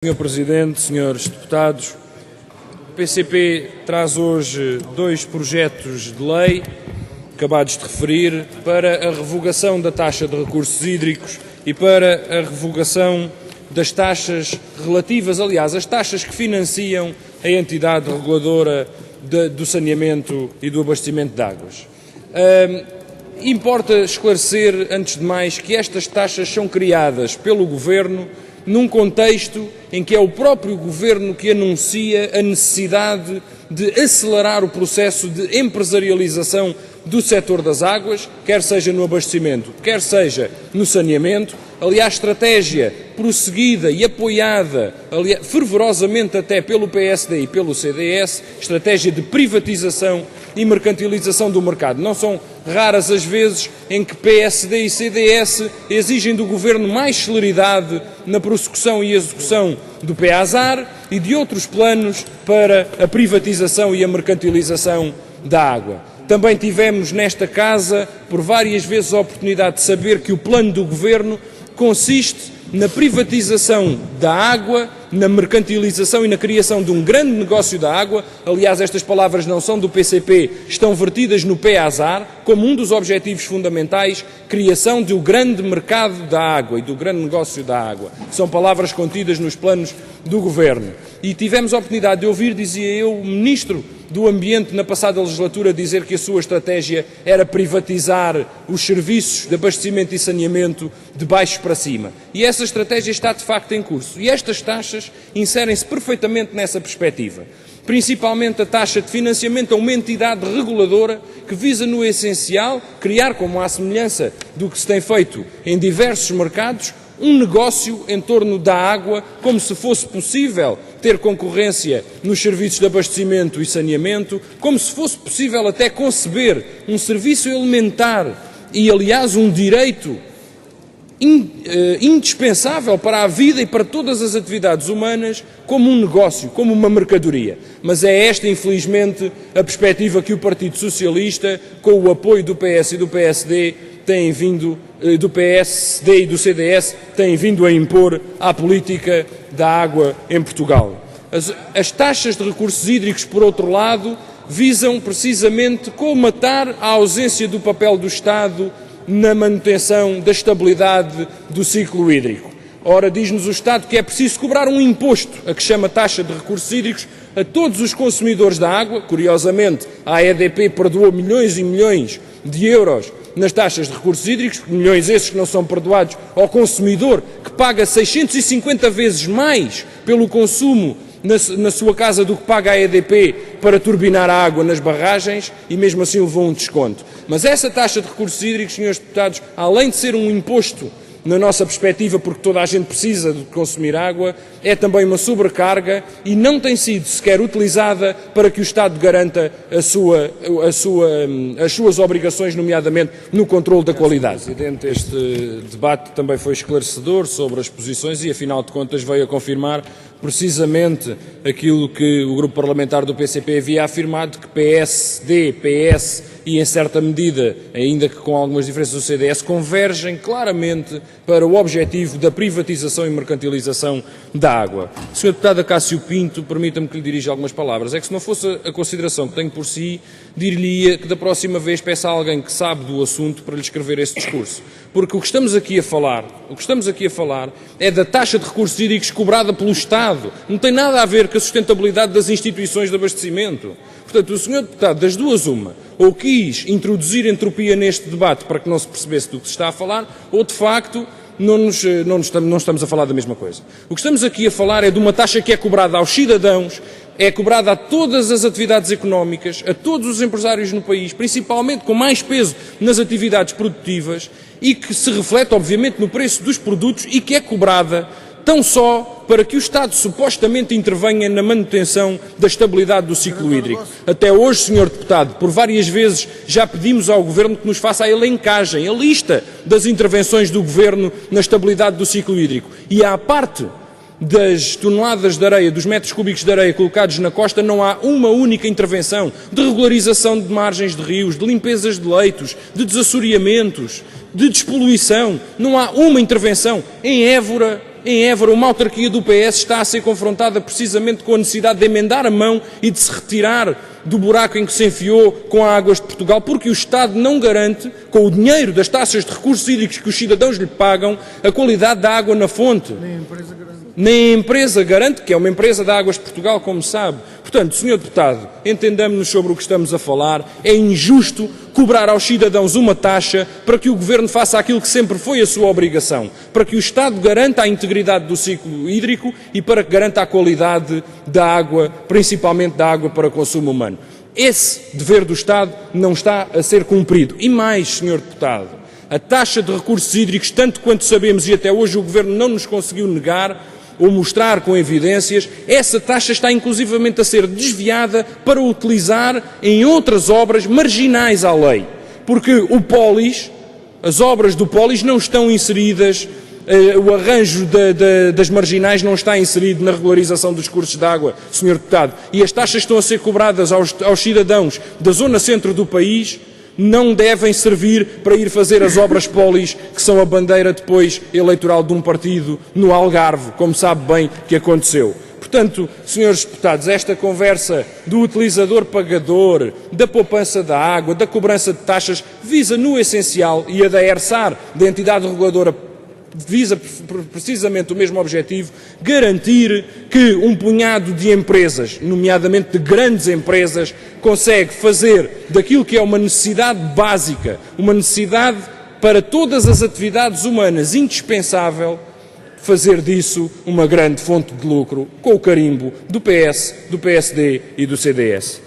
Senhor Presidente, senhores deputados, o PCP traz hoje dois projetos de lei, acabados de referir, para a revogação da taxa de recursos hídricos e para a revogação das taxas relativas, aliás, as taxas que financiam a entidade reguladora do saneamento e do abastecimento de águas. Importa esclarecer, antes de mais, que estas taxas são criadas pelo Governo num contexto em que é o próprio Governo que anuncia a necessidade de acelerar o processo de empresarialização do setor das águas, quer seja no abastecimento, quer seja no saneamento. Aliás, estratégia prosseguida e apoiada fervorosamente até pelo PSD e pelo CDS, estratégia de privatização e mercantilização do mercado. Não são raras as vezes em que PSD e CDS exigem do Governo mais celeridade na prossecução e execução do PEASAR e de outros planos para a privatização e a mercantilização da água. Também tivemos nesta Casa, por várias vezes, a oportunidade de saber que o plano do Governo consiste na privatização da água, na mercantilização e na criação de um grande negócio da água. Aliás, estas palavras não são do PCP, estão vertidas no PEASAR, como um dos objetivos fundamentais, criação de um grande mercado da água e do grande negócio da água. São palavras contidas nos planos do Governo. E tivemos a oportunidade de ouvir, dizia eu, o Ministro do Ambiente na passada legislatura dizer que a sua estratégia era privatizar os serviços de abastecimento e saneamento de baixo para cima. E essa estratégia está de facto em curso. E estas taxas inserem-se perfeitamente nessa perspectiva. Principalmente a taxa de financiamento é uma entidade reguladora que visa, no essencial, criar, como à semelhança do que se tem feito em diversos mercados, um negócio em torno da água, como se fosse possível ter concorrência nos serviços de abastecimento e saneamento, como se fosse possível até conceber um serviço elementar e, aliás, um direito indispensável para a vida e para todas as atividades humanas como um negócio, como uma mercadoria. Mas é esta, infelizmente, a perspectiva que o Partido Socialista, com o apoio do PS e do PSD, do PSD e do CDS, têm vindo a impor à política da água em Portugal. As taxas de recursos hídricos, por outro lado, visam precisamente colmatar a ausência do papel do Estado na manutenção da estabilidade do ciclo hídrico. Ora, diz-nos o Estado que é preciso cobrar um imposto, a que chama taxa de recursos hídricos, a todos os consumidores da água. Curiosamente, a EDP perdoou milhões e milhões de euros nas taxas de recursos hídricos, milhões esses que não são perdoados ao consumidor, que paga 650 vezes mais pelo consumo na sua casa do que paga a EDP para turbinar a água nas barragens, e mesmo assim levou um desconto. Mas essa taxa de recursos hídricos, senhores deputados, além de ser um imposto na nossa perspectiva, porque toda a gente precisa de consumir água, é também uma sobrecarga e não tem sido sequer utilizada para que o Estado garanta as suas obrigações, nomeadamente no controle da qualidade. Sr. Presidente, este debate também foi esclarecedor sobre as posições e, afinal de contas, veio a confirmar precisamente aquilo que o grupo parlamentar do PCP havia afirmado, que PSD, PS e, em certa medida, ainda que com algumas diferenças do CDS, convergem claramente para o objetivo da privatização e mercantilização da água. Sr. Deputado Acácio Pinto, permita-me que lhe dirija algumas palavras. É que se não fosse a consideração que tenho por si, dir-lhe-ia que da próxima vez peça a alguém que sabe do assunto para lhe escrever esse discurso. Porque o que estamos aqui a falar é da taxa de recursos hídricos cobrada pelo Estado. Não tem nada a ver com a sustentabilidade das instituições de abastecimento. Portanto, o Sr. Deputado, das duas uma, ou quis introduzir entropia neste debate para que não se percebesse do que se está a falar, ou de facto não estamos a falar da mesma coisa. O que estamos aqui a falar é de uma taxa que é cobrada aos cidadãos, é cobrada a todas as atividades económicas, a todos os empresários no país, principalmente com mais peso nas atividades produtivas, e que se reflete, obviamente, no preço dos produtos e que é cobrada tão só para que o Estado supostamente intervenha na manutenção da estabilidade do ciclo hídrico. Até hoje, Sr. Deputado, por várias vezes já pedimos ao Governo que nos faça a elencagem, a lista das intervenções do Governo na estabilidade do ciclo hídrico. E à parte das toneladas de areia, dos metros cúbicos de areia colocados na costa, não há uma única intervenção de regularização de margens de rios, de limpezas de leitos, de desassoreamentos, de despoluição. Não há uma intervenção em Évora, Em Évora, uma autarquia do PS está a ser confrontada precisamente com a necessidade de emendar a mão e de se retirar do buraco em que se enfiou com a Águas de Portugal, porque o Estado não garante, com o dinheiro das taxas de recursos hídricos que os cidadãos lhe pagam, a qualidade da água na fonte. Nem a empresa garante, que é uma empresa da Águas de Portugal, como sabe. Portanto, Sr. Deputado, entendamos-nos sobre o que estamos a falar. É injusto cobrar aos cidadãos uma taxa para que o Governo faça aquilo que sempre foi a sua obrigação, para que o Estado garanta a integridade do ciclo hídrico e para que garanta a qualidade da água, principalmente da água para consumo humano. Esse dever do Estado não está a ser cumprido. E mais, Sr. Deputado, a taxa de recursos hídricos, tanto quanto sabemos, e até hoje o Governo não nos conseguiu negar ou mostrar com evidências, essa taxa está inclusivamente a ser desviada para utilizar em outras obras marginais à lei. Porque o Polis, as obras do Polis não estão inseridas, o arranjo das marginais não está inserido na regularização dos cursos de água, Sr. Deputado, e as taxas estão a ser cobradas aos cidadãos da zona centro do país, não devem servir para ir fazer as obras Polis, que são a bandeira depois eleitoral de um partido no Algarve, como sabe bem que aconteceu. Portanto, senhores deputados, esta conversa do utilizador pagador, da poupança da água, da cobrança de taxas, visa no essencial, e a da ERSAR, da entidade reguladora, visa precisamente o mesmo objetivo, garantir que um punhado de empresas, nomeadamente de grandes empresas, consegue fazer daquilo que é uma necessidade básica, uma necessidade para todas as atividades humanas indispensável, fazer disso uma grande fonte de lucro, com o carimbo do PS, do PSD e do CDS.